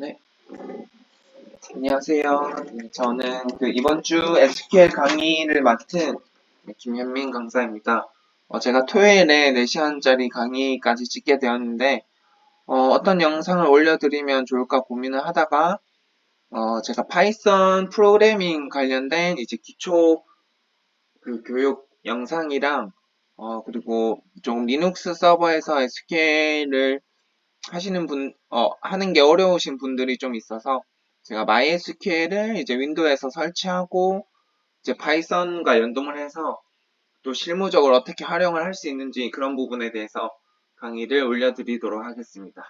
네, 안녕하세요. 저는 이번 주 SQL 강의를 맡은 김현민 강사입니다. 제가 토요일에 4시간짜리 강의까지 찍게 되었는데, 어떤 영상을 올려드리면 좋을까 고민을 하다가, 제가 파이썬 프로그래밍 관련된 이제 기초 교육 영상이랑, 그리고 좀 리눅스 서버에서 SQL을 하는 게 어려우신 분들이 좀 있어서 제가 MySQL을 이제 윈도우에서 설치하고 이제 파이썬과 연동을 해서 또 실무적으로 어떻게 활용을 할 수 있는지 그런 부분에 대해서 강의를 올려드리도록 하겠습니다.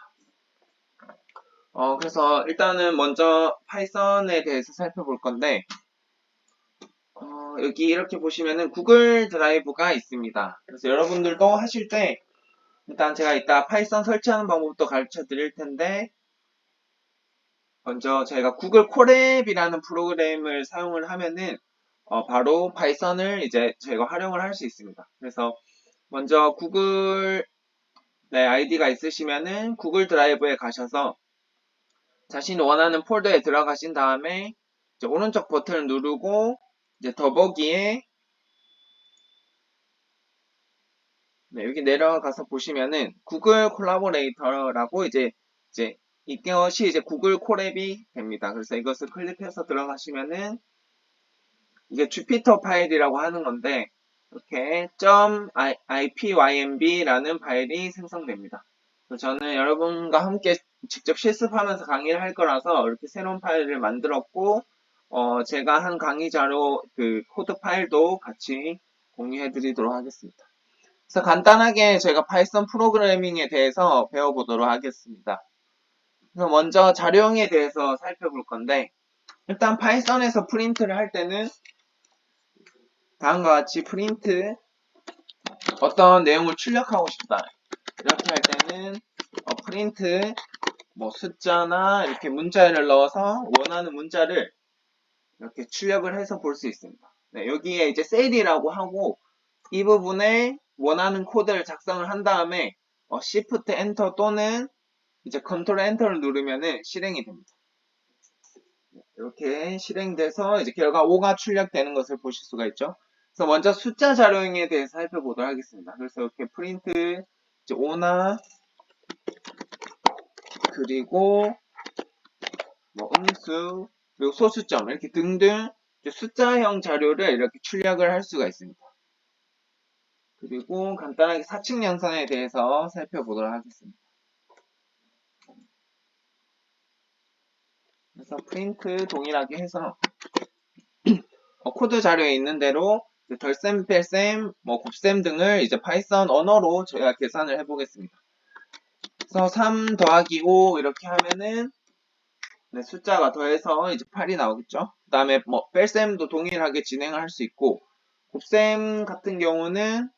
그래서 일단은 먼저 파이썬에 대해서 살펴볼 건데, 여기 이렇게 보시면은 구글 드라이브가 있습니다. 그래서 여러분들도 하실 때 일단 제가 이따 파이썬 설치하는 방법도 가르쳐 드릴 텐데, 먼저 저희가 구글 콜앱이라는 프로그램을 사용을 하면은 바로 파이썬을 이제 저희가 활용을 할 수 있습니다. 그래서 먼저 구글 아이디가 있으시면은 구글 드라이브에 가셔서 자신이 원하는 폴더에 들어가신 다음에 이제 오른쪽 버튼을 누르고 이제 더보기에 여기 내려가서 보시면은 구글 콜라보레이터라고 이제 이것이 이제 구글 콜앱이 됩니다. 그래서 이것을 클릭해서 들어가시면은 이게 주피터 파일이라고 하는 건데 이렇게 .ipymb라는 파일이 생성됩니다. 저는 여러분과 함께 직접 실습하면서 강의를 할 거라서 이렇게 새로운 파일을 만들었고 제가 한 강의 자료 코드 파일도 같이 공유해 드리도록 하겠습니다. 그래서 간단하게 제가 파이썬 프로그래밍에 대해서 배워보도록 하겠습니다. 그래서 먼저 자료형에 대해서 살펴볼 건데 일단 파이썬에서 프린트를 할 때는 다음과 같이 프린트 어떤 내용을 출력하고 싶다 이렇게 할 때는 프린트 숫자나 이렇게 문자를 넣어서 원하는 문자를 이렇게 출력을 해서 볼 수 있습니다. 여기에 이제 셀이라고 하고 이 부분에 원하는 코드를 작성을 한 다음에 Shift Enter 또는 이제 Ctrl Enter를 누르면은 실행이 됩니다. 이렇게 실행돼서 이제 결과 5가 출력되는 것을 보실 수가 있죠. 그래서 먼저 숫자 자료형에 대해서 살펴보도록 하겠습니다. 그래서 이렇게 프린트 이제 5나 그리고 음수 그리고 소수점 이렇게 등등 숫자형 자료를 이렇게 출력을 할 수가 있습니다. 그리고 간단하게 사칙 양산에 대해서 살펴보도록 하겠습니다. 그래서 프린트 동일하게 해서 코드 자료에 있는 대로 덜셈, 뺄셈, 곱셈 등을 이제 파이썬 언어로 저희가 계산을 해보겠습니다. 그래서 3 더하기 5 이렇게 하면은 숫자가 더해서 이제 8이 나오겠죠. 그 다음에 뺄셈도 동일하게 진행을 할 수 있고 곱셈 같은 경우는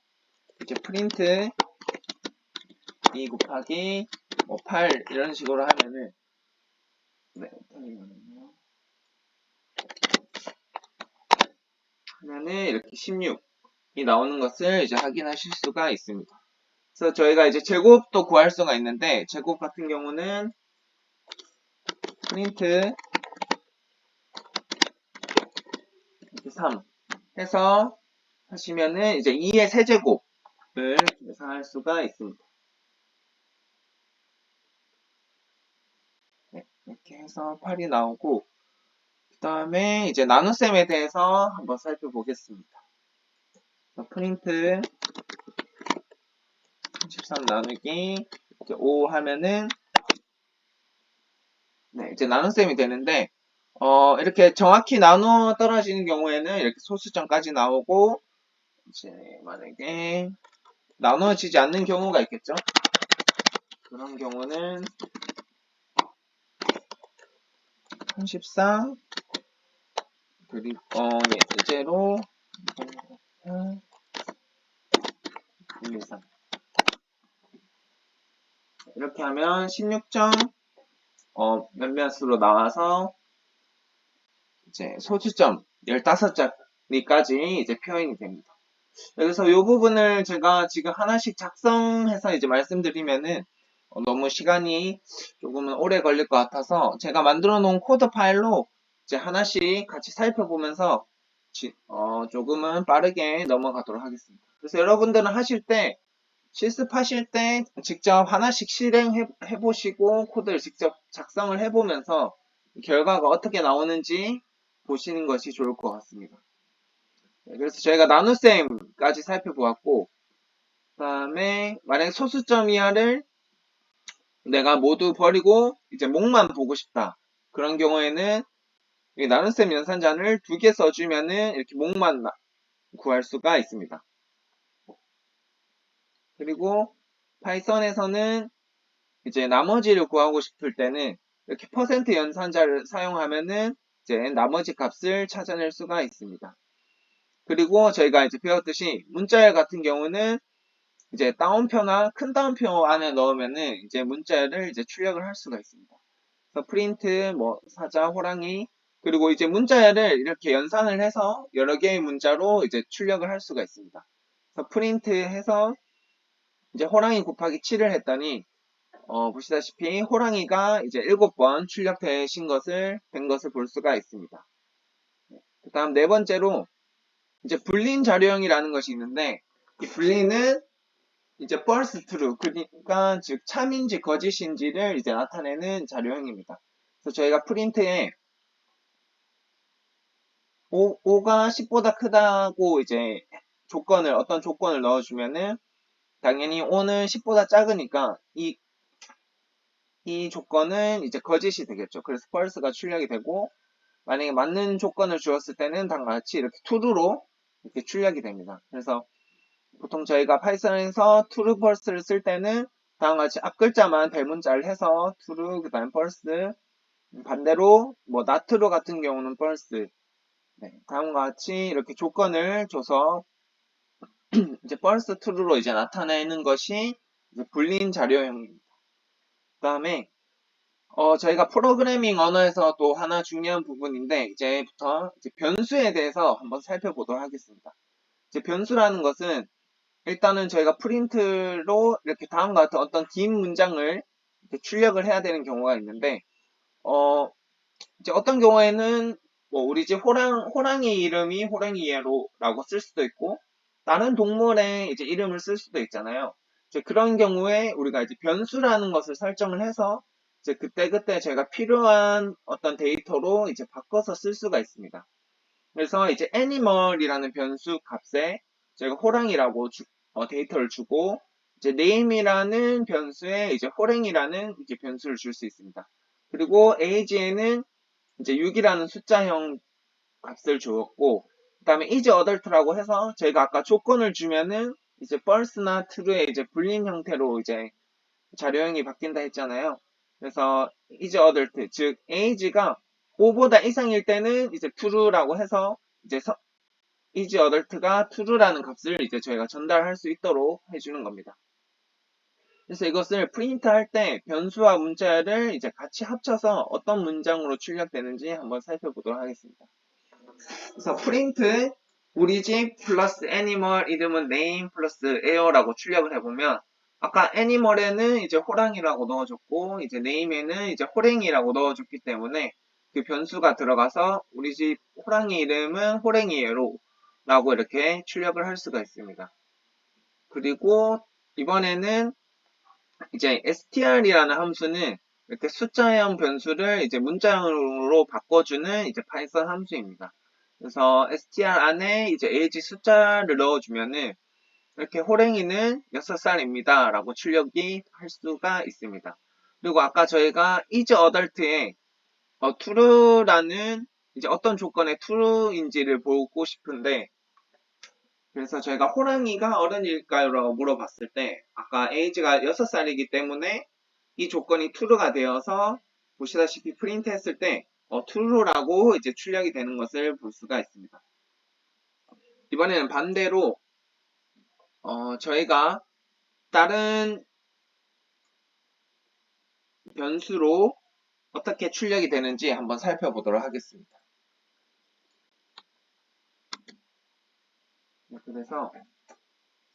이제 프린트 2 곱하기 8 이런 식으로 하면은 이렇게 16이 나오는 것을 이제 확인하실 수가 있습니다. 그래서 저희가 이제 제곱도 구할 수가 있는데 제곱 같은 경우는 프린트 3 해서 하시면은 이제 2의 세제곱을 계산할 수가 있습니다. 이렇게 해서 8이 나오고 그 다음에 이제 나눗셈에 대해서 한번 살펴보겠습니다. 프린트 13 나누기 이제 5 하면은 이제 나눗셈이 되는데 이렇게 정확히 나누어 떨어지는 경우에는 이렇게 소수점까지 나오고 이제 만약에 나누어지지 않는 경우가 있겠죠. 그런 경우는 34 그리고 예제로 1, 2, 3 이렇게 하면 16점 몇몇으로 나와서 이제 소수점 15자리까지 이제 표현이 됩니다. 그래서 이 부분을 제가 지금 하나씩 작성해서 이제 말씀드리면은 너무 시간이 조금은 오래 걸릴 것 같아서 제가 만들어 놓은 코드 파일로 이제 하나씩 같이 살펴보면서 조금은 빠르게 넘어가도록 하겠습니다. 그래서 여러분들은 실습하실 때 직접 하나씩 실행해 보시고 코드를 직접 작성을 해보면서 결과가 어떻게 나오는지 보시는 것이 좋을 것 같습니다. 그래서 저희가 나눗셈까지 살펴보았고, 그 다음에 만약에 소수점 이하를 내가 모두 버리고 이제 목만 보고 싶다. 그런 경우에는 이 나눗셈 연산자를 2개 써주면은 이렇게 목만 구할 수가 있습니다. 그리고 파이썬에서는 이제 나머지를 구하고 싶을 때는 이렇게 퍼센트 연산자를 사용하면은 이제 나머지 값을 찾아낼 수가 있습니다. 그리고 저희가 이제 배웠듯이 문자열 같은 경우는 이제 따옴표나 큰 따옴표 안에 넣으면은 이제 문자열을 이제 출력을 할 수가 있습니다. 그래서 프린트, 사자, 호랑이, 그리고 이제 문자열을 이렇게 연산을 해서 여러 개의 문자로 이제 출력을 할 수가 있습니다. 그래서 프린트 해서 이제 호랑이 곱하기 7을 했더니 보시다시피 호랑이가 이제 7번 출력된 것을 볼 수가 있습니다. 그 다음 네 번째로 이제 불린 자료형이라는 것이 있는데 이 불린은 이제 false true 그러니까 즉 참인지 거짓인지를 이제 나타내는 자료형입니다. 그래서 저희가 프린트에 5가 10보다 크다고 이제 어떤 조건을 넣어주면은 당연히 5는 10보다 작으니까 이 조건은 이제 거짓이 되겠죠. 그래서 false가 출력이 되고 만약에 맞는 조건을 주었을 때는 다음과 같이 이렇게 true로 이렇게 출력이 됩니다. 그래서 보통 저희가 파이썬에서 true, false를 쓸 때는 다음과 같이 앞 글자만 대문자를 해서 true, 그 다음 false, 반대로 not true 같은 경우는 false, 네, 다음과 같이 이렇게 조건을 줘서 이제 false, true로 이제 나타내는 것이 이제 불린 자료형입니다. 그 다음에 저희가 프로그래밍 언어에서 또 하나 중요한 부분인데 이제부터 이제 변수에 대해서 한번 살펴보도록 하겠습니다. 이제 변수라는 것은 일단은 저희가 프린트로 이렇게 다음과 같은 어떤 긴 문장을 출력을 해야 되는 경우가 있는데 이제 어떤 경우에는 우리 집 호랑이 이름이 호랑이예로라고 쓸 수도 있고 다른 동물의 이제 이름을 쓸 수도 있잖아요. 이제 그런 경우에 우리가 이제 변수라는 것을 설정을 해서 이제 그때그때 저희가 필요한 어떤 데이터로 이제 바꿔서 쓸 수가 있습니다. 그래서 이제 animal이라는 변수 값에 저희가 호랑이라고 데이터를 주고 이제 name이라는 변수에 이제 호랑이라는 이제 변수를 줄 수 있습니다. 그리고 age에는 이제 6이라는 숫자형 값을 주었고 그 다음에 is adult라고 해서 저희가 아까 조건을 주면은 이제 false나 true의 이제 불린 형태로 이제 자료형이 바뀐다 했잖아요. 그래서 is adult 즉 age가 5보다 이상일 때는 이제 true라고 해서 이제 is adult가 true라는 값을 이제 저희가 전달할 수 있도록 해주는 겁니다. 그래서 이것을 프린트 할 때 변수와 문자를 이제 같이 합쳐서 어떤 문장으로 출력되는지 한번 살펴보도록 하겠습니다. 그래서 프린트 우리 집 플러스 애니멀 이름은 name 플러스 air라고 출력을 해보면 아까 애니멀에는 이제 호랑이라고 넣어줬고 이제 name에는 이제 호랭이라고 넣어줬기 때문에 그 변수가 들어가서 우리 집 호랑이 이름은 호랭이에로 라고 이렇게 출력을 할 수가 있습니다. 그리고 이번에는 이제 str이라는 함수는 이렇게 숫자형 변수를 이제 문자형으로 바꿔주는 이제 파이썬 함수입니다. 그래서 str 안에 이제 age 숫자를 넣어주면은 이렇게 호랭이는 6살입니다. 라고 출력이 할 수가 있습니다. 그리고 아까 저희가 is adult에 true라는 이제 어떤 조건에 true인지를 보고 싶은데 그래서 저희가 호랑이가 어른일까요? 라고 물어봤을 때 아까 age가 6살이기 때문에 이 조건이 true가 되어서 보시다시피 프린트 했을 때 true라고 이제 출력이 되는 것을 볼 수가 있습니다. 이번에는 반대로 저희가 다른 변수로 어떻게 출력이 되는지 한번 살펴보도록 하겠습니다. 그래서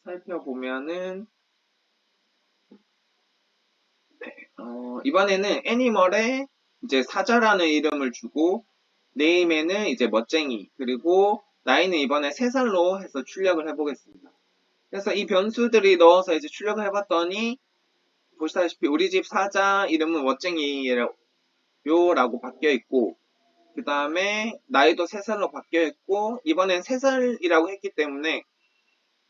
살펴보면은 이번에는 애니멀에 이제 사자라는 이름을 주고, 네임에는 이제 멋쟁이, 그리고 나이는 이번에 3살로 해서 출력을 해보겠습니다. 그래서 이 변수들이 넣어서 이제 출력을 해봤더니, 보시다시피 우리 집 사자 이름은 멋쟁이라고 바뀌어 있고, 그 다음에 나이도 3살로 바뀌어 있고, 이번엔 3살이라고 했기 때문에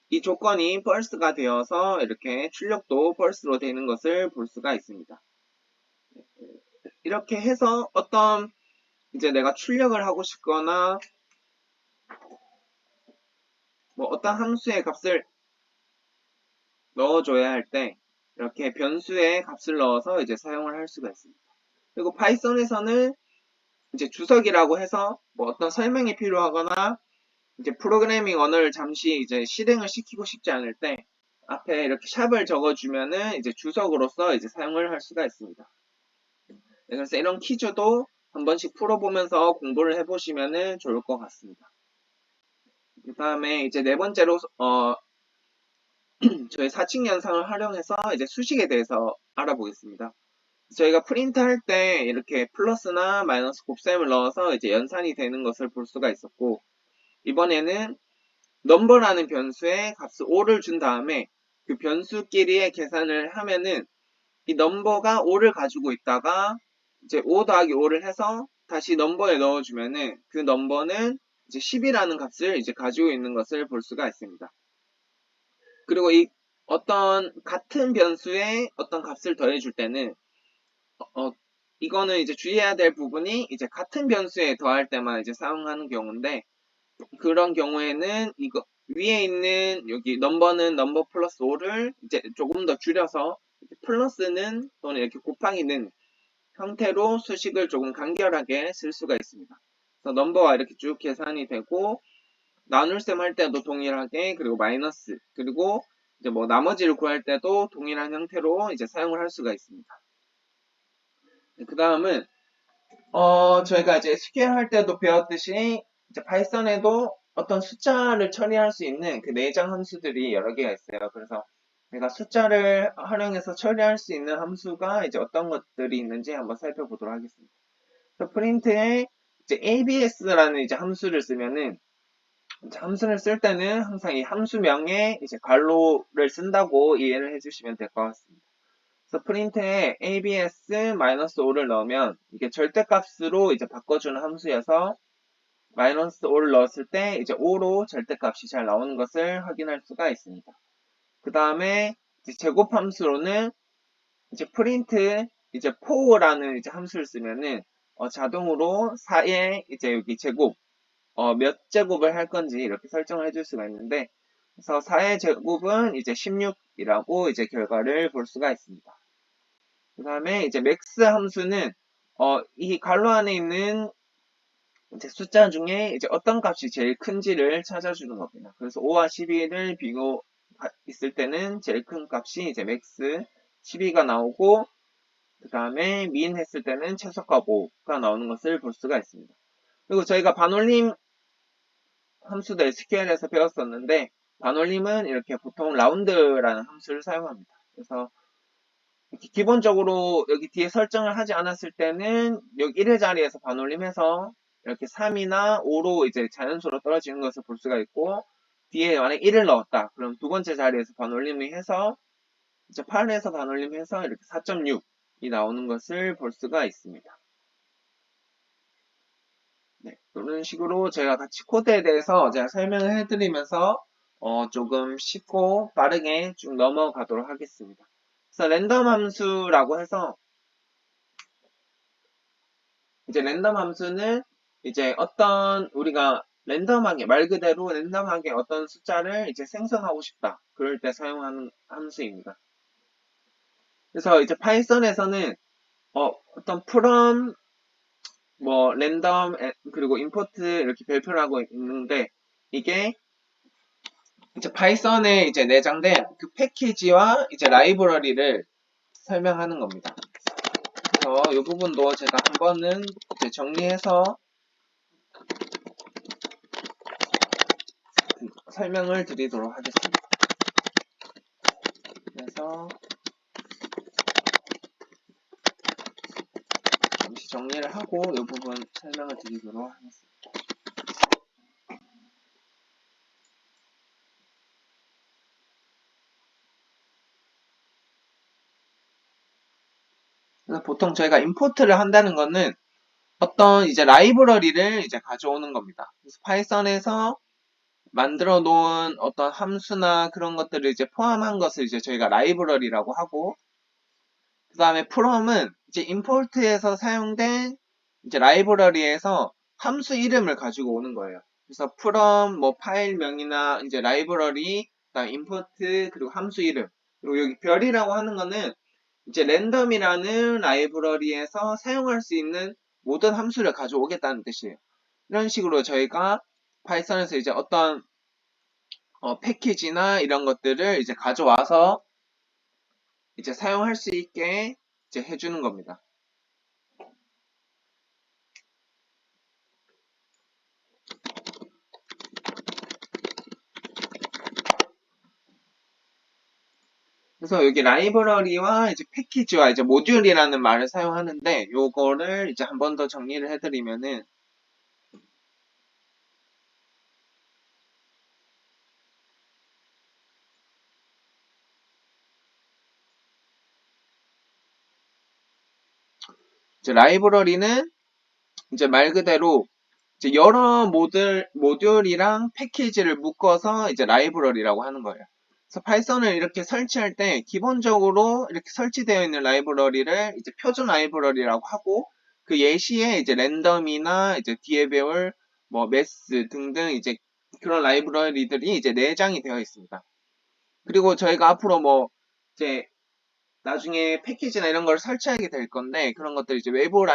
이 조건이 false가 되어서 이렇게 출력도 false로 되는 것을 볼 수가 있습니다. 이렇게 해서 어떤 이제 내가 출력을 하고 싶거나 뭐 어떤 함수의 값을 넣어줘야 할 때 이렇게 변수의 값을 넣어서 이제 사용을 할 수가 있습니다. 그리고 파이썬에서는 이제 주석이라고 해서 뭐 어떤 설명이 필요하거나 이제 프로그래밍 언어를 잠시 이제 실행을 시키고 싶지 않을 때 앞에 이렇게 샵을 적어주면은 이제 주석으로서 이제 사용을 할 수가 있습니다. 그래서 이런 퀴즈도 한 번씩 풀어보면서 공부를 해보시면은 좋을 것 같습니다. 그 다음에 이제 네 번째로 저희 사칙 연산을 활용해서 이제 수식에 대해서 알아보겠습니다. 저희가 프린트 할 때 이렇게 플러스나 마이너스 곱셈을 넣어서 이제 연산이 되는 것을 볼 수가 있었고, 이번에는 넘버라는 변수에 값을 5를 준 다음에 그 변수끼리의 계산을 하면은 이 넘버가 5를 가지고 있다가 이제 5 더하기 5를 해서 다시 넘버에 넣어주면은 그 넘버는 이제 10이라는 값을 이제 가지고 있는 것을 볼 수가 있습니다. 그리고 이 어떤 같은 변수에 어떤 값을 더해줄 때는 이거는 이제 주의해야 될 부분이 이제 같은 변수에 더할 때만 이제 사용하는 경우인데, 그런 경우에는 이거 위에 있는 여기 넘버는 넘버 플러스 5를 이제 조금 더 줄여서 플러스는 또는 이렇게 곱하기는 형태로 수식을 조금 간결하게 쓸 수가 있습니다. 그래서 넘버가 이렇게 쭉 계산이 되고, 나눌셈 할 때도 동일하게, 그리고 마이너스, 그리고 이제 뭐 나머지를 구할 때도 동일한 형태로 이제 사용을 할 수가 있습니다. 그 다음은 저희가 이제 SQL 할 때도 배웠듯이 이제 파이썬에도 어떤 숫자를 처리할 수 있는 그 내장 함수들이 여러 개가 있어요. 그래서 제가 숫자를 활용해서 처리할 수 있는 함수가 이제 어떤 것들이 있는지 한번 살펴보도록 하겠습니다. 그래서 프린트에 이제 abs라는 이제 함수를 쓰면은, 이제 함수를 쓸 때는 항상 이 함수명에 이제 괄호를 쓴다고 이해를 해주시면 될 것 같습니다. 그래서 프린트에 abs-5를 넣으면 이게 절대값으로 이제 바꿔주는 함수여서 -5를 넣었을 때 이제 5로 절대값이 잘 나오는 것을 확인할 수가 있습니다. 그 다음에 제곱 함수로는 이제 프린트 이제 4라는 이제 함수를 쓰면은 자동으로 4의 이제 여기 제곱 몇 제곱을 할 건지 이렇게 설정을 해줄 수가 있는데, 그래서 4의 제곱은 이제 16이라고 이제 결과를 볼 수가 있습니다. 그 다음에 이제 맥스 함수는 이 괄호 안에 있는 이제 숫자 중에 이제 어떤 값이 제일 큰지를 찾아주는 겁니다. 그래서 5와 12를 비교 있을 때는 제일 큰 값이 이제 맥스 12가 나오고, 그 다음에 민 했을 때는 최소값 5가 나오는 것을 볼 수가 있습니다. 그리고 저희가 반올림 함수도 SQL에서 배웠었는데, 반올림은 이렇게 보통 라운드라는 함수를 사용합니다. 그래서 기본적으로 여기 뒤에 설정을 하지 않았을 때는 여기 1의 자리에서 반올림해서 이렇게 3이나 5로 이제 자연수로 떨어지는 것을 볼 수가 있고, 뒤에 만약 1을 넣었다. 그럼 두 번째 자리에서 반올림을 해서 이제 8에서 반올림해서 이렇게 4.6이 나오는 것을 볼 수가 있습니다. 네, 이런 식으로 제가 같이 코드에 대해서 제가 설명을 해드리면서 조금 쉽고 빠르게 쭉 넘어가도록 하겠습니다. 그래서 랜덤 함수라고 해서 이제 랜덤 함수는 이제 어떤 우리가 랜덤하게 말 그대로 랜덤하게 어떤 숫자를 이제 생성하고 싶다. 그럴 때 사용하는 함수입니다. 그래서 이제 파이썬에서는 어떤 from 뭐 랜덤 그리고 import 이렇게 별표를 하고 있는데, 이게 이제 파이썬에 이제 내장된 그 패키지와 이제 라이브러리를 설명하는 겁니다. 그래서 이 부분도 제가 한 번은 이제 정리해서 설명을 드리도록 하겠습니다. 그래서 잠시 정리를 하고 이 부분 설명을 드리도록 하겠습니다. 그래서 보통 저희가 임포트를 한다는 거는 어떤 이제 라이브러리를 이제 가져오는 겁니다. 그래서 파이썬에서 만들어 놓은 어떤 함수나 그런 것들을 이제 포함한 것을 이제 저희가 라이브러리라고 하고, 그 다음에 from은 이제 import에서 사용된 이제 라이브러리에서 함수 이름을 가지고 오는 거예요. 그래서 from 뭐 파일명이나 이제 라이브러리, 그다음 import 그리고 함수 이름, 그리고 여기 별이라고 하는 거는 이제 랜덤이라는 라이브러리에서 사용할 수 있는 모든 함수를 가져오겠다는 뜻이에요. 이런 식으로 저희가 파이썬에서 이제 어떤 패키지나 이런 것들을 이제 가져와서 이제 사용할 수 있게 이제 해주는 겁니다. 그래서 여기 라이브러리와 이제 패키지와 이제 모듈이라는 말을 사용하는데, 요거를 이제 한 번 더 정리를 해드리면은, 이제 라이브러리는 이제 말 그대로 이제 여러 모듈이랑 패키지를 묶어서 이제 라이브러리라고 하는 거예요. 그래서 파이썬을 이렇게 설치할 때 기본적으로 이렇게 설치되어 있는 라이브러리를 이제 표준 라이브러리라고 하고, 그 예시에 이제 랜덤이나 이제 뒤에 배울 뭐 매스 등등 이제 그런 라이브러리들이 이제 내장이 되어 있습니다. 그리고 저희가 앞으로 뭐 이제 나중에 패키지나 이런 걸 설치하게 될 건데, 그런 것들 이제 외부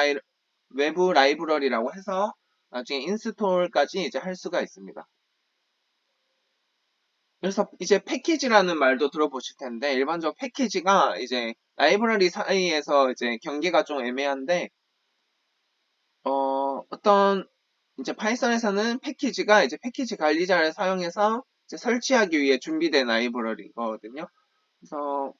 라이브러리라고 해서 나중에 인스톨까지 이제 할 수가 있습니다. 그래서 이제 패키지라는 말도 들어보실 텐데, 일반적으로 패키지가 이제 라이브러리 사이에서 이제 경계가 좀 애매한데, 어떤 이제 파이썬에서는 패키지가 이제 패키지 관리자를 사용해서 이제 설치하기 위해 준비된 라이브러리거든요. 그래서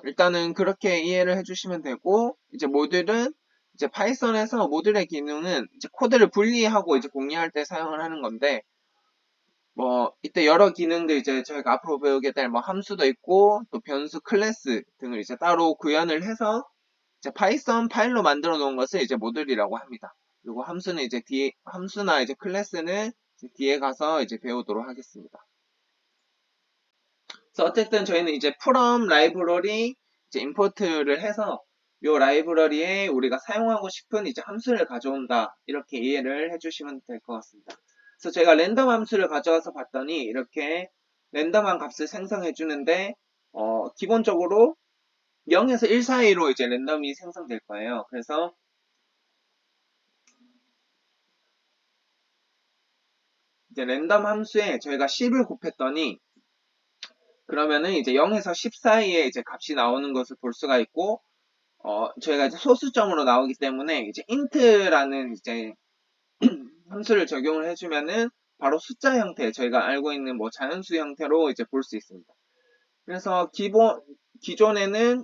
일단은 그렇게 이해를 해주시면 되고, 이제 모듈은 이제 파이썬에서 모듈의 기능은 이제 코드를 분리하고 이제 공유할 때 사용을 하는 건데, 뭐 이때 여러 기능들 이제 저희가 앞으로 배우게 될 뭐 함수도 있고 또 변수 클래스 등을 이제 따로 구현을 해서 이제 파이썬 파일로 만들어 놓은 것을 이제 모듈이라고 합니다. 그리고 함수는 이제 뒤에 함수나 이제 클래스는 이제 뒤에 가서 이제 배우도록 하겠습니다. 그래서 어쨌든 저희는 이제 from 라이브러리 이제 임포트를 해서 요 라이브러리에 우리가 사용하고 싶은 이제 함수를 가져온다, 이렇게 이해를 해주시면 될 것 같습니다. 그래서 제가 랜덤 함수를 가져와서 봤더니 이렇게 랜덤한 값을 생성해 주는데 기본적으로 0에서 1 사이로 이제 랜덤이 생성될 거예요. 그래서 이제 랜덤 함수에 저희가 10을 곱했더니 그러면은 이제 0에서 10 사이에 이제 값이 나오는 것을 볼 수가 있고, 저희가 이제 소수점으로 나오기 때문에 이제 int라는 이제 함수를 적용을 해주면은 바로 숫자 형태, 저희가 알고 있는 뭐 자연수 형태로 이제 볼 수 있습니다. 그래서 기존에는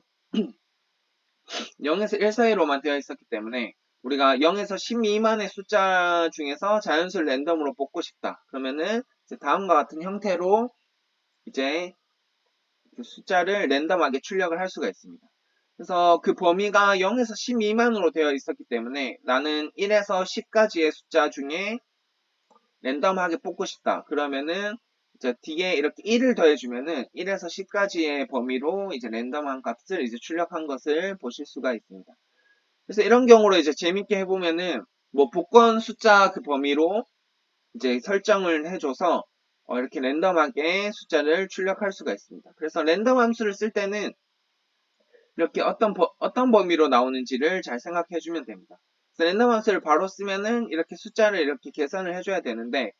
0에서 1 사이로만 되어 있었기 때문에 우리가 0에서 10 미만의 숫자 중에서 자연수를 랜덤으로 뽑고 싶다, 그러면은 이제 다음과 같은 형태로 이제 그 숫자를 랜덤하게 출력을 할 수가 있습니다. 그래서 그 범위가 0에서 10 미만으로 되어 있었기 때문에 나는 1에서 10까지의 숫자 중에 랜덤하게 뽑고 싶다, 그러면은 이제 뒤에 이렇게 1을 더해주면은 1에서 10까지의 범위로 이제 랜덤한 값을 이제 출력한 것을 보실 수가 있습니다. 그래서 이런 경우로 이제 재밌게 해보면은 뭐 복권 숫자 그 범위로 이제 설정을 해줘서 이렇게 랜덤하게 숫자를 출력할 수가 있습니다. 그래서 랜덤 함수를 쓸 때는 이렇게 어떤 범위로 나오는지를 잘 생각해 주면 됩니다. 그래서 랜덤 함수를 바로 쓰면은 이렇게 숫자를 이렇게 계산을 해줘야 되는데,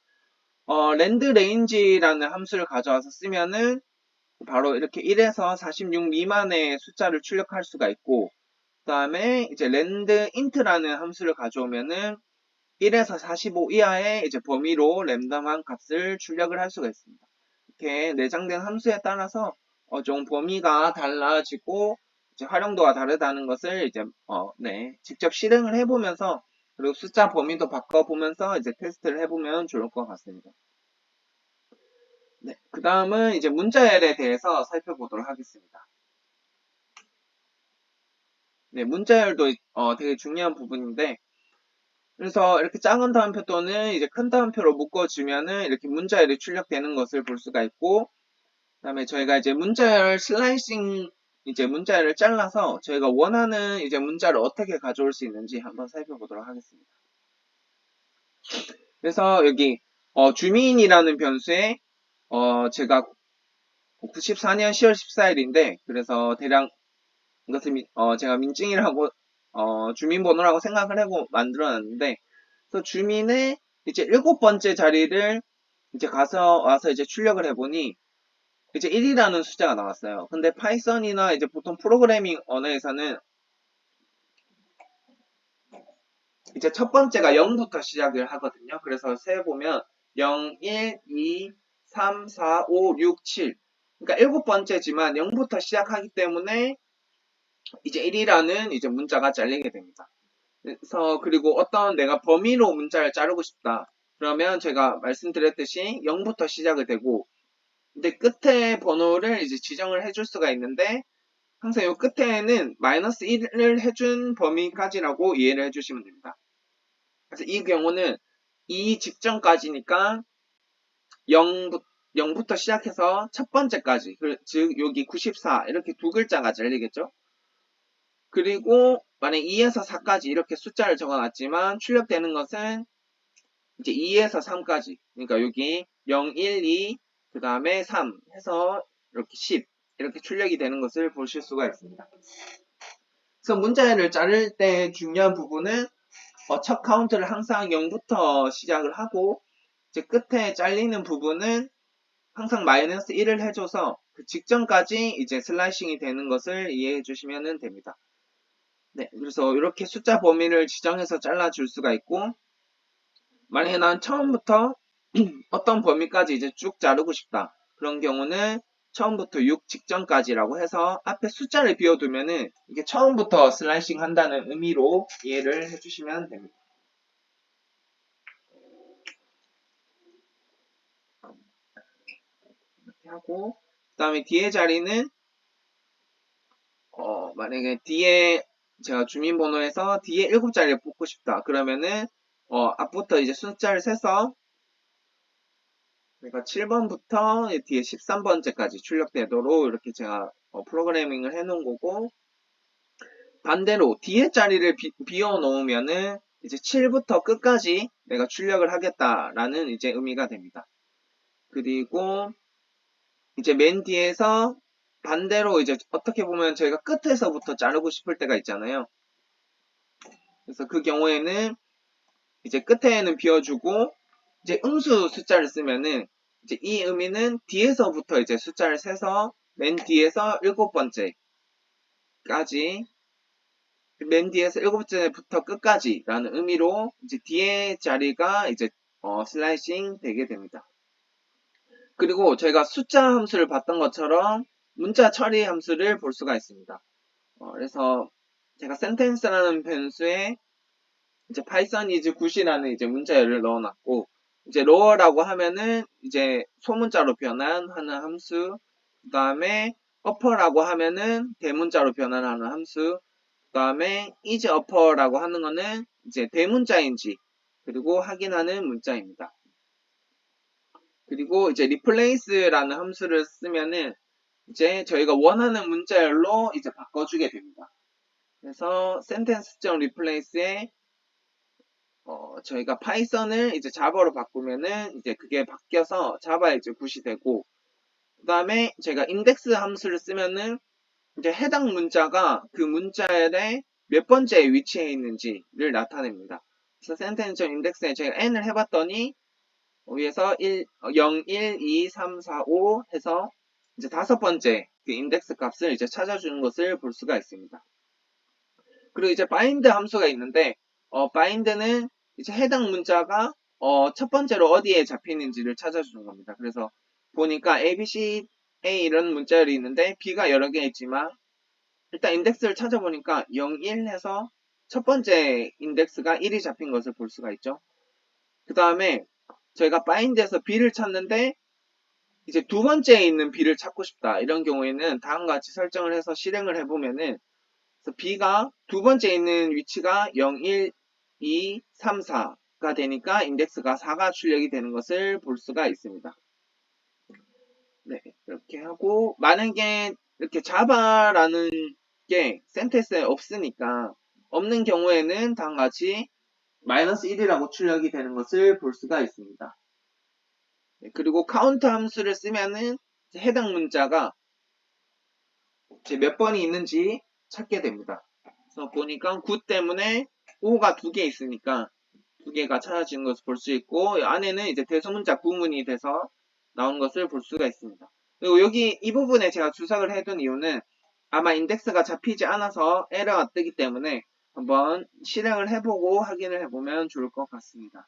랜드 레인지라는 함수를 가져와서 쓰면은 바로 이렇게 1에서 46 미만의 숫자를 출력할 수가 있고, 그 다음에 이제 랜드 인트라는 함수를 가져오면은 1에서 45 이하의 이제 범위로 랜덤한 값을 출력을 할 수가 있습니다. 이렇게 내장된 함수에 따라서 좀 범위가 달라지고 이제 활용도가 다르다는 것을 이제 네, 직접 실행을 해보면서 그리고 숫자 범위도 바꿔보면서 이제 테스트를 해보면 좋을 것 같습니다. 네, 그 다음은 이제 문자열에 대해서 살펴보도록 하겠습니다. 네, 문자열도 되게 중요한 부분인데, 그래서 이렇게 작은 다음표 또는 이제 큰 다음표로 묶어주면은 이렇게 문자열이 출력되는 것을 볼 수가 있고, 그 다음에 저희가 이제 문자열 슬라이싱, 이제 문자열을 잘라서 저희가 원하는 이제 문자를 어떻게 가져올 수 있는지 한번 살펴보도록 하겠습니다. 그래서 여기, 주민이라는 변수에, 제가 94년 10월 14일인데, 그래서 대략 이것을 제가 민증이라고 주민번호라고 생각을 하고 만들어놨는데, 그래서 주민의 이제 7번째 자리를 이제 와서 이제 출력을 해보니 이제 1이라는 숫자가 나왔어요. 근데 파이썬이나 이제 보통 프로그래밍 언어에서는 이제 첫 번째가 0부터 시작을 하거든요. 그래서 세보면 0, 1, 2, 3, 4, 5, 6, 7. 그러니까 7번째지만 0부터 시작하기 때문에 이제 1이라는 이제 문자가 잘리게 됩니다. 그래서 그리고 어떤 내가 범위로 문자를 자르고 싶다. 그러면 제가 말씀드렸듯이 0부터 시작이 되고 근데 끝에 번호를 이제 지정을 해줄 수가 있는데 항상 이 끝에는 마이너스 1을 해준 범위까지라고 이해를 해주시면 됩니다. 그래서 이 경우는 이 직전까지니까 0부터 시작해서 첫 번째까지 즉 여기 94 이렇게 두 글자가 잘리겠죠. 그리고 만약 2에서 4까지 이렇게 숫자를 적어놨지만 출력되는 것은 이제 2에서 3까지 그러니까 여기 0, 1, 2 그 다음에 3 해서 이렇게 10 이렇게 출력이 되는 것을 보실 수가 있습니다. 그래서 문자를 자를 때 중요한 부분은 첫 카운트를 항상 0부터 시작을 하고 이제 끝에 잘리는 부분은 항상 마이너스 1을 해줘서 그 직전까지 이제 슬라이싱이 되는 것을 이해해 주시면 됩니다. 네, 그래서 이렇게 숫자 범위를 지정해서 잘라줄 수가 있고 만약에 난 처음부터 어떤 범위까지 이제 쭉 자르고 싶다. 그런 경우는 처음부터 6 직전까지라고 해서 앞에 숫자를 비워두면은 이게 처음부터 슬라이싱 한다는 의미로 이해를 해주시면 됩니다. 이렇게 하고 그 다음에 뒤에 자리는 만약에 뒤에 제가 주민번호에서 뒤에 7자리를 뽑고 싶다. 그러면은 앞부터 이제 숫자를 세서 그러니까 7번부터 뒤에 13번째까지 출력되도록 이렇게 제가 프로그래밍을 해놓은 거고 반대로 뒤에 자리를 비워 놓으면은 이제 7부터 끝까지 내가 출력을 하겠다라는 이제 의미가 됩니다. 그리고 이제 맨 뒤에서 반대로 이제 어떻게 보면 저희가 끝에서부터 자르고 싶을 때가 있잖아요. 그래서 그 경우에는 이제 끝에는 비워주고 이제 음수 숫자를 쓰면은 이제 이 의미는 뒤에서부터 이제 숫자를 세서 맨 뒤에서 7번째까지 맨 뒤에서 7번째부터 끝까지 라는 의미로 이제 뒤에 자리가 이제 슬라이싱 되게 됩니다. 그리고 저희가 숫자 함수를 봤던 것처럼 문자 처리 함수를 볼 수가 있습니다. 그래서 제가 sentence라는 변수에 이제 python is good이라는 이제 문자열을 넣어놨고 이제 lower라고 하면은 이제 소문자로 변환하는 함수 그 다음에 upper라고 하면은 대문자로 변환하는 함수 그 다음에 is upper라고 하는 거는 이제 대문자인지 그리고 확인하는 문자입니다. 그리고 이제 replace라는 함수를 쓰면은 이제 저희가 원하는 문자열로 이제 바꿔주게 됩니다. 그래서 sentence.replace에 저희가 파이썬을 이제 자바로 바꾸면은 이제 그게 바뀌어서 자바에 이제 굿이 되고 그 다음에 제가 인덱스 함수를 쓰면은 이제 해당 문자가 그 문자열의 몇 번째 위치해 있는지를 나타냅니다. 그래서 sentence.index에 제가 n을 해봤더니 위에서 0, 1, 2, 3, 4, 5 해서 이제 5번째 그 인덱스 값을 이제 찾아주는 것을 볼 수가 있습니다. 그리고 이제 bind 함수가 있는데 bind는 이제 해당 문자가 첫 번째로 어디에 잡히는지를 찾아주는 겁니다. 그래서 보니까 A, B, C, A 이런 문자열이 있는데 B가 여러 개 있지만 일단 인덱스를 찾아보니까 0, 1 해서 첫 번째 인덱스가 1이 잡힌 것을 볼 수가 있죠. 그 다음에 저희가 find에서 b를 찾는데 이제 두 번째에 있는 b를 찾고 싶다. 이런 경우에는 다음과 같이 설정을 해서 실행을 해보면은 그래서 b가 두 번째에 있는 위치가 0, 1, 2, 3, 4가 되니까 인덱스가 4가 출력이 되는 것을 볼 수가 있습니다. 네, 이렇게 하고 만약에 이렇게 자바라는 게 센테스에 없으니까 없는 경우에는 다음과 같이 -1이라고 출력이 되는 것을 볼 수가 있습니다. 네, 그리고 카운트 함수를 쓰면은 해당 문자가 몇 번이 있는지 찾게 됩니다. 그래서 보니까 9 때문에 5가 2개 있으니까 2개가 찾아지는 것을 볼 수 있고 안에는 이제 대소문자 구문이 돼서 나온 것을 볼 수가 있습니다. 그리고 여기 이 부분에 제가 주석을 해둔 이유는 아마 인덱스가 잡히지 않아서 에러가 뜨기 때문에 한번 실행을 해보고 확인을 해보면 좋을 것 같습니다.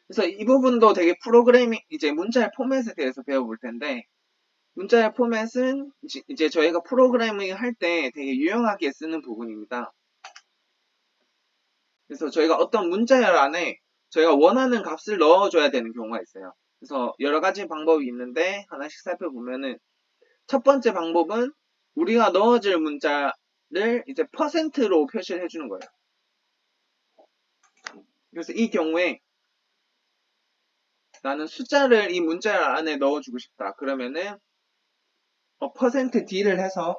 그래서 이 부분도 되게 프로그래밍, 이제 문자의 포맷에 대해서 배워볼 텐데, 문자의 포맷은 이제 저희가 프로그래밍 할 때 되게 유용하게 쓰는 부분입니다. 그래서 저희가 어떤 문자열 안에 저희가 원하는 값을 넣어줘야 되는 경우가 있어요. 그래서 여러 가지 방법이 있는데 하나씩 살펴보면은 첫 번째 방법은 우리가 넣어줄 문자를 이제 %로 표시를 해주는 거예요. 그래서 이 경우에 나는 숫자를 이 문자열 안에 넣어주고 싶다. 그러면은 %d를 해서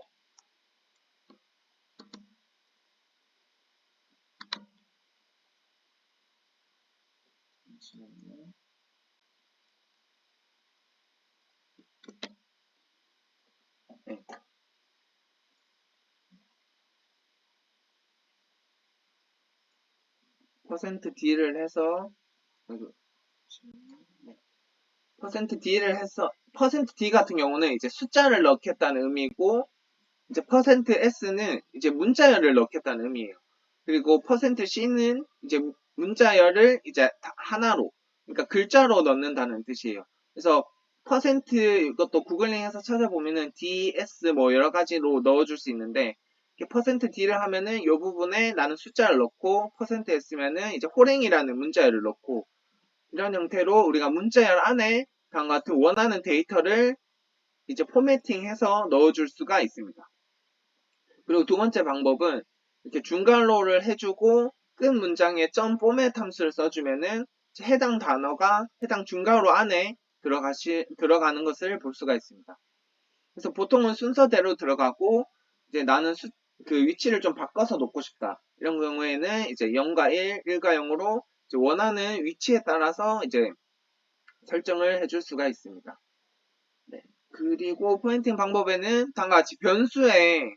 네. %d를 해서 %d를 해서 %d 같은 경우는 이제 숫자를 넣겠다는 의미고 이제 %s는 이제 문자열을 넣겠다는 의미예요. 그리고 %c는 이제 문자열을 이제 하나로 그러니까 글자로 넣는다는 뜻이에요. 그래서 이것도 구글링해서 찾아보면은 ds 뭐 여러 가지로 넣어줄 수 있는데 이렇게 %d를 하면은 이 부분에 나는 숫자를 넣고 %s면은 이제 호랭이라는 문자열을 넣고 이런 형태로 우리가 문자열 안에 다음과 같은 원하는 데이터를 이제 포매팅해서 넣어줄 수가 있습니다. 그리고 두 번째 방법은 이렇게 중괄호를 해주고 끝 문장에 .포맷 함수를 써주면은 해당 단어가 해당 중괄호 안에 들어가는 것을 볼 수가 있습니다. 그래서 보통은 순서대로 들어가고 이제 나는 그 위치를 좀 바꿔서 놓고 싶다. 이런 경우에는 이제 0과 1, 1과 0으로 원하는 위치에 따라서 이제 설정을 해줄 수가 있습니다. 네. 그리고 포인팅 방법에는 다음과 같이 변수에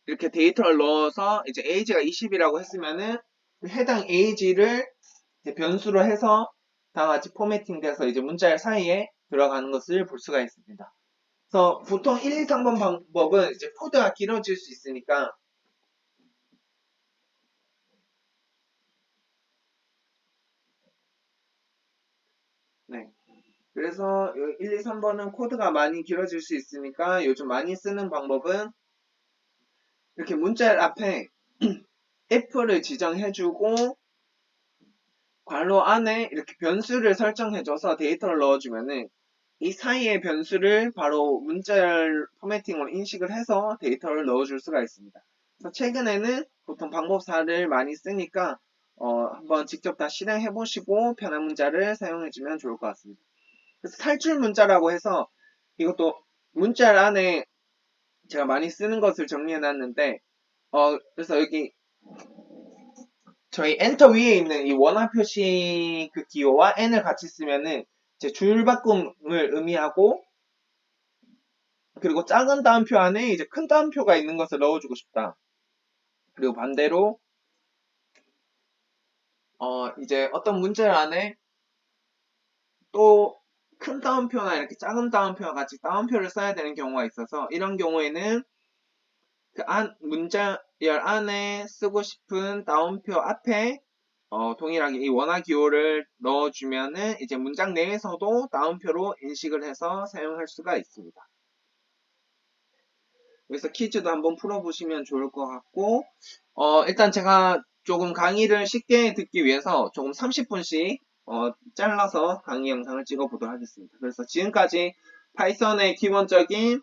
이렇게 데이터를 넣어서 이제 age가 20이라고 했으면은 해당 age를 변수로 해서 다음과 같이 포매팅 돼서 이제 문자열 사이에 들어가는 것을 볼 수가 있습니다. 그래서 보통 1, 2, 3번 방법은 이제 코드가 길어질 수 있으니까 네. 그래서 1, 2, 3번은 코드가 많이 길어질 수 있으니까 요즘 많이 쓰는 방법은 이렇게 문자열 앞에 f를 지정해주고 괄호 안에 이렇게 변수를 설정해줘서 데이터를 넣어주면은 이 사이의 변수를 바로 문자열 포매팅으로 인식을 해서 데이터를 넣어줄 수가 있습니다. 그래서 최근에는 보통 방법 4를 많이 쓰니까 한번 직접 다 실행해보시고 변환 문자를 사용해주면 좋을 것 같습니다. 그래서 탈출 문자라고 해서 이것도 문자열 안에 제가 많이 쓰는 것을 정리해놨는데 그래서 여기 저희 엔터 위에 있는 이 원화 표시 그 기호와 n을 같이 쓰면은 이제 줄바꿈을 의미하고 그리고 작은 따옴표 안에 이제 큰 따옴표가 있는 것을 넣어주고 싶다. 그리고 반대로 이제 어떤 문제 안에 또 큰 따옴표나 이렇게 작은 따옴표와 같이 따옴표를 써야 되는 경우가 있어서 이런 경우에는 그 문자열 안에 쓰고 싶은 따옴표 앞에 동일하게 이 원화 기호를 넣어주면은 이제 문장 내에서도 따옴표로 인식을 해서 사용할 수가 있습니다. 그래서 퀴즈도 한번 풀어보시면 좋을 것 같고, 일단 제가 조금 강의를 쉽게 듣기 위해서 조금 30분씩 잘라서 강의 영상을 찍어보도록 하겠습니다. 그래서 지금까지 파이썬의 기본적인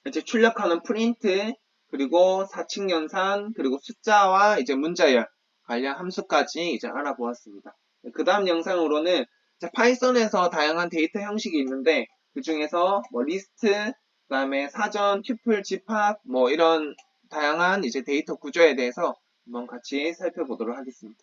이제 출력하는 프린트, 그리고 사칙 연산, 그리고 숫자와 이제 문자열 관련 함수까지 이제 알아보았습니다. 그 다음 영상으로는 이제 파이썬에서 다양한 데이터 형식이 있는데 그 중에서 뭐 리스트, 그 다음에 사전, 튜플, 집합, 뭐 이런 다양한 이제 데이터 구조에 대해서 한번 같이 살펴보도록 하겠습니다.